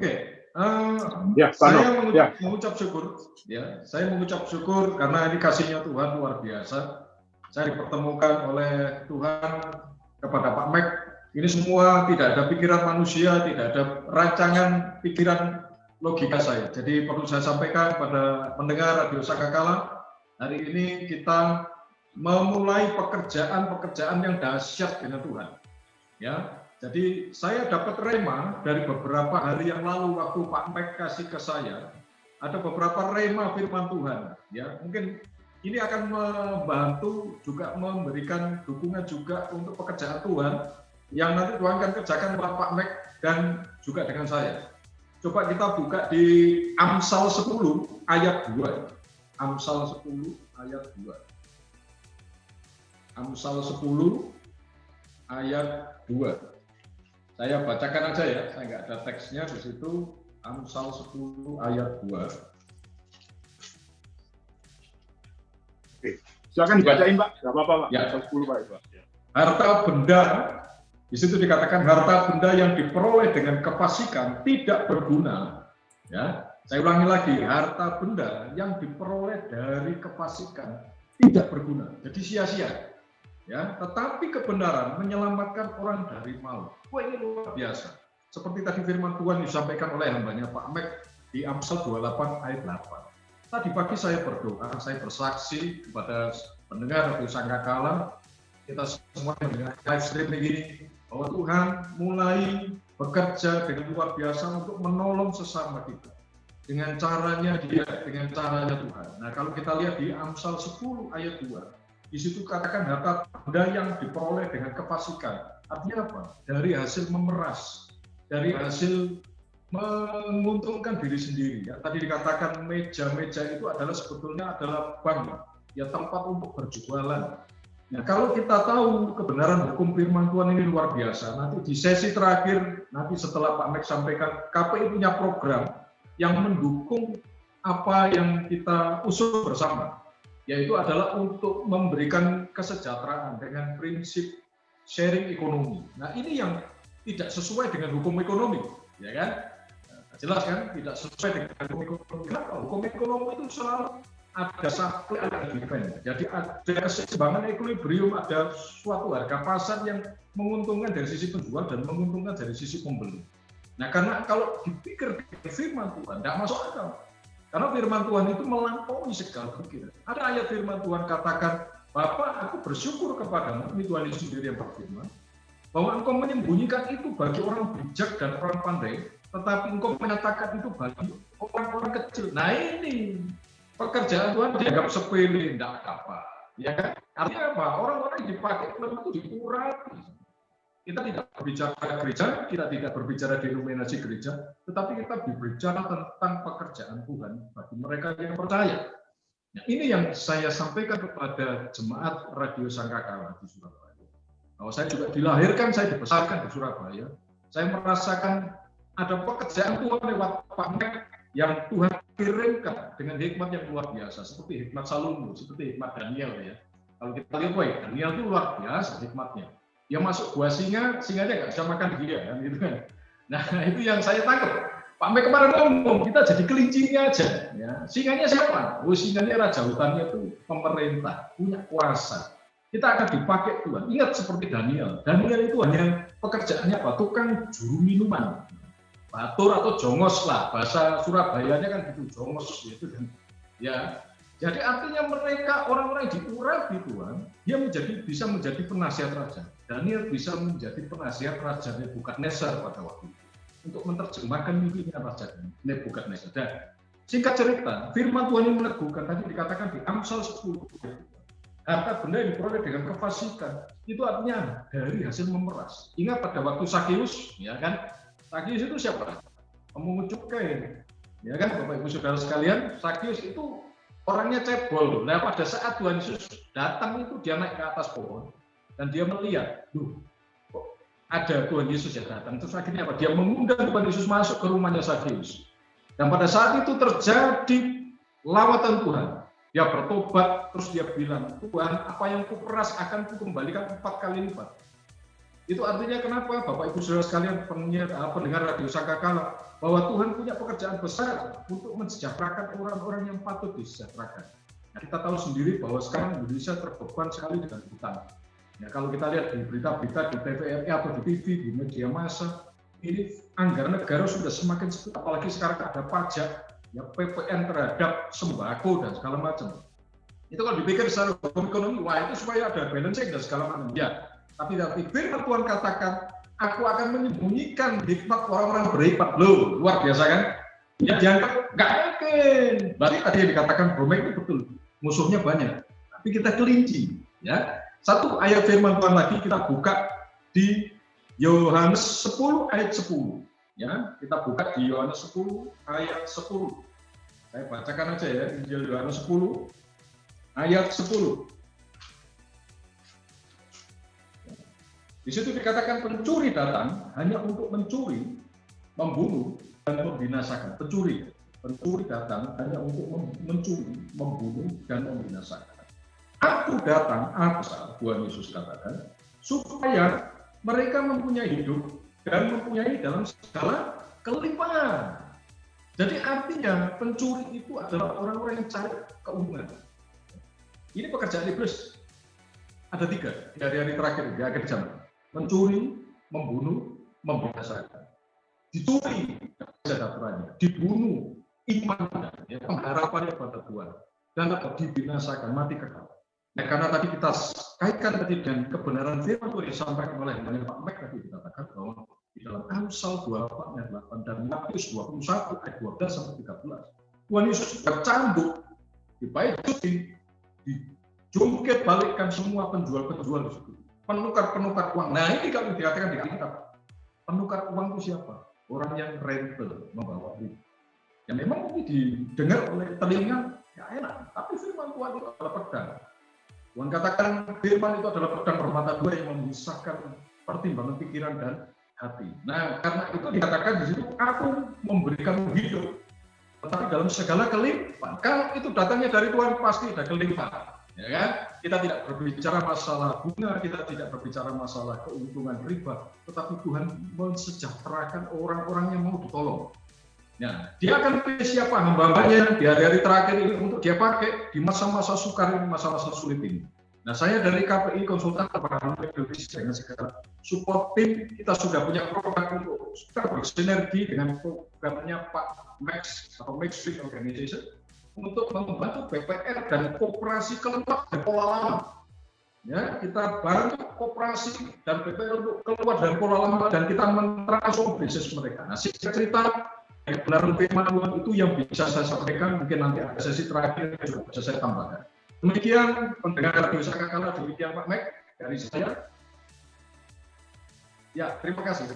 Oke, Ya, saya ya. mengucap syukur, ya. Saya mengucap syukur karena ini kasihnya Tuhan luar biasa. Saya dipertemukan oleh Tuhan kepada Pak Mek. Ini semua tidak ada pikiran manusia, tidak ada rancangan pikiran logika saya. Jadi perlu saya sampaikan pada pendengar Radio Sangkakala, hari ini kita memulai pekerjaan-pekerjaan yang dahsyat dengan Tuhan. Ya, jadi saya dapat rema dari beberapa hari yang lalu waktu Pak Mek kasih ke saya. Ada beberapa rema firman Tuhan. Ya, mungkin ini akan membantu juga memberikan dukungan juga untuk pekerjaan Tuhan yang nanti Tuhan akan kerjakan oleh Pak Mek dan juga dengan saya. Coba kita buka di Amsal 10 ayat 2. Amsal 10 ayat 2. Amsal 10 ayat 2. Saya bacakan aja ya, saya nggak ada teksnya di situ. Amsal 10 ayat 2. Oke, silakan dibacain Pak, nggak apa-apa Pak. Ya. Amsal 10 Pak. Ya. Harta benda, di situ dikatakan harta benda yang diperoleh dengan kefasikan tidak berguna. Ya, saya ulangi lagi, harta benda yang diperoleh dari kefasikan tidak berguna, jadi sia-sia. Ya, tetapi kebenaran menyelamatkan orang dari maut. Wah, ini luar biasa. Seperti tadi firman Tuhan disampaikan oleh hambanya Pak Mek di Amsal 28 ayat 8. Tadi pagi saya berdoa, saya bersaksi kepada pendengar Radio Sangkakala, kita semua mendengar live streaming ini, bahwa Tuhan mulai bekerja dengan luar biasa untuk menolong sesama kita. Dengan caranya dia, dengan caranya Tuhan. Nah, kalau kita lihat di Amsal 10 ayat 2, di situ katakan harta benda yang diperoleh dengan kefasikan. Artinya apa? Dari hasil memeras, dari hasil menguntungkan diri sendiri. Ya, tadi dikatakan meja-meja itu adalah sebetulnya adalah bank, ya tempat untuk berjualan. Nah, kalau kita tahu kebenaran hukum firman Tuhan ini luar biasa, nanti di sesi terakhir, nanti setelah Pak Mek sampaikan, KPI punya program yang mendukung apa yang kita usul bersama, yaitu adalah untuk memberikan kesejahteraan dengan prinsip sharing ekonomi. Nah, ini yang tidak sesuai dengan hukum ekonomi, ya kan? Jelas kan, tidak sesuai dengan hukum ekonomi. Kenapa? Hukum ekonomi itu selalu ada supply, ada demand. Jadi ada keseimbangan equilibrium, ada suatu harga pasar yang menguntungkan dari sisi penjual dan menguntungkan dari sisi pembeli. Nah, karena kalau dipikir dengan firman Tuhan, tidak masuk akal. Karena firman Tuhan itu melampaui segala pikiran. Ada ayat firman Tuhan katakan, Bapa, aku bersyukur kepadamu, ini Tuhan Yesus sendiri yang berfirman, bahwa engkau menyembunyikan itu bagi orang bijak dan orang pandai, tetapi engkau menyatakan itu bagi orang-orang kecil. Nah, ini pekerjaan Tuhan dianggap sepele, tidak apa. Ya kan? Artinya apa? Orang-orang yang dipakai Tuhan itu dikurangi. Kita tidak berbicara gereja, kita tidak berbicara denominasi gereja, tetapi kita berbicara tentang pekerjaan Tuhan bagi mereka yang percaya. Nah, ini yang saya sampaikan kepada jemaat Radio Sangkakala di Surabaya. Kalau saya juga dilahirkan, saya dibesarkan di Surabaya, saya merasakan ada pekerjaan Tuhan lewat Pak Mek yang Tuhan kirimkan dengan hikmat yang luar biasa, seperti hikmat Salomo, seperti hikmat Daniel ya. Kalau kita lihat, Daniel itu luar biasa hikmatnya. Dia masuk gua singanya nggak bisa makan dia, kan gitu kan. Nah, itu yang saya tangkap. Pak Mek kemarin ngomong, kita jadi kelincinya aja. Ya. Singanya siapa? Oh, singanya raja hutannya itu pemerintah, punya kuasa. Kita akan dipakai Tuhan. Ingat seperti Daniel. Daniel itu hanya pekerjaannya apa? Tukang juru minuman. Batur atau jongos lah. Bahasa Surabayanya kan gitu, jongos gitu kan. Ya. Jadi artinya mereka orang-orang yang diurapi Tuhan, dia bisa menjadi penasihat raja. Daniel bisa menjadi penasihat raja Nebukadnezar pada waktu itu untuk menerjemahkan mimpinya raja Nebukadnezar. Dan singkat cerita, firman Tuhan yang meneguhkan tadi dikatakan di Amsal 10. Harta benda yang diperoleh dengan kefasikan itu artinya dari hasil memeras. Ingat pada waktu Sakeus, ya kan? Sakeus itu siapa? Pemungut cukai, ya kan, Bapak Ibu Saudara sekalian. Sakeus itu orangnya cebol. Nah, pada saat Tuhan Yesus datang itu dia naik ke atas pohon dan dia melihat, kok ada Tuhan Yesus yang datang. Terus akhirnya apa? Dia mengundang Tuhan Yesus masuk ke rumahnya Sakeus. Dan pada saat itu terjadi lawatan Tuhan. Dia bertobat, terus dia bilang, Tuhan, apa yang kuperas akan kukembalikan 4 kali lipat. Itu artinya kenapa Bapak Ibu Saudara sekalian pendengar Radio Sangkakala, bahwa Tuhan punya pekerjaan besar untuk mensejahterakan orang-orang yang patut disejahterakan. Nah, kita tahu sendiri bahwa sekarang Indonesia terbeban sekali dengan hutang. Ya, kalau kita lihat di berita-berita di TVRI atau di TV, di media massa, ini anggaran negara sudah semakin sempit, apalagi sekarang ada pajak, ya PPN terhadap sembako dan segala macam. Itu kalau dipikir secara ekonomi, wah itu supaya ada balancing dan segala macam. Ya, tapi firman Tuhan katakan, aku akan menyembunyikan hikmat orang-orang berhikmat. Loh, luar biasa kan? Ya dianggap nggak mungkin. Berarti tadi yang dikatakan Bromek itu betul. Musuhnya banyak. Tapi kita kelinci. Ya. Satu ayat firman Tuhan lagi kita buka di Yohanes 10 ayat 10. Ya, kita buka di Yohanes 10 ayat 10. Saya bacakan aja ya, Injil Yohanes 10 ayat 10. Di situ dikatakan pencuri datang hanya untuk mencuri, membunuh, dan membinasakan. Pencuri datang hanya untuk mencuri, membunuh, dan membinasakan. Aku datang, Tuhan Yesus katakan, supaya mereka mempunyai hidup dan mempunyai dalam segala kelimpahan. Jadi artinya pencuri itu adalah orang-orang yang cari keuntungan. Ini pekerjaan iblis. Ada 3 di hari-hari terakhir di akhir zaman. Mencuri, membunuh, membinasakan. Dicuri kesejahteranya, dibunuh imannya, ya, pengharapannya pada Tuhan, dan atau dibinasakan, mati kekal. Nah, karena tadi kita kaitkan tadi dengan kebenaran firman Tuhan disampaikan oleh Pak Mek tadi dikatakan bahwa di dalam Amsal 24 ayat 8 dan Matius 21 ayat 12 sampai 13, Tuhan Yesus bercambuk, dipajuti, dijungkit balikkan semua penjual-penjual di situ. Penukar-penukar uang. Nah, ini kalau dikatakan di Alkitab, penukar uang itu siapa? Orang yang rental, membawa duit. Ya memang ini didengar oleh telinga, ya enak. Tapi firman Tuhan itu adalah pedang. Tuhan katakan firman itu adalah pedang bermata 2 yang memisahkan pertimbangan pikiran dan hati. Nah, karena itu dikatakan di situ, aku memberikan hidup. Tetapi dalam segala kelimpahan. Kalau itu datangnya dari Tuhan, pasti ada kelimpahan. Ya kan? Kita tidak berbicara masalah bunga, kita tidak berbicara masalah keuntungan riba, tetapi Tuhan mensejahterakan orang-orang yang mau ditolong. Nah, dia akan pilih siapa hamba-hambanya di hari-hari terakhir ini untuk dia pakai di masa-masa sukar ini, masa-masa sulit ini. Nah, saya dari KPI Konsultan Kepada Indonesia dengan segala support tim, kita sudah punya program untuk bersinergi dengan programnya Pak Max atau Max Street Organization untuk membantu BPR dan koperasi keluar dari pola lama. Ya, kita bantu koperasi dan BPR untuk keluar dari pola lama dan kita mentransform bisnis mereka. Nah, singkat cerita, kebenaran firman Tuhan itu yang bisa saya sampaikan, mungkin nanti ada sesi terakhir yang juga bisa saya tambahkan. Demikian pendengar Radio Sangkakala, demikian Pak Mek dari saya. Ya, terima kasih.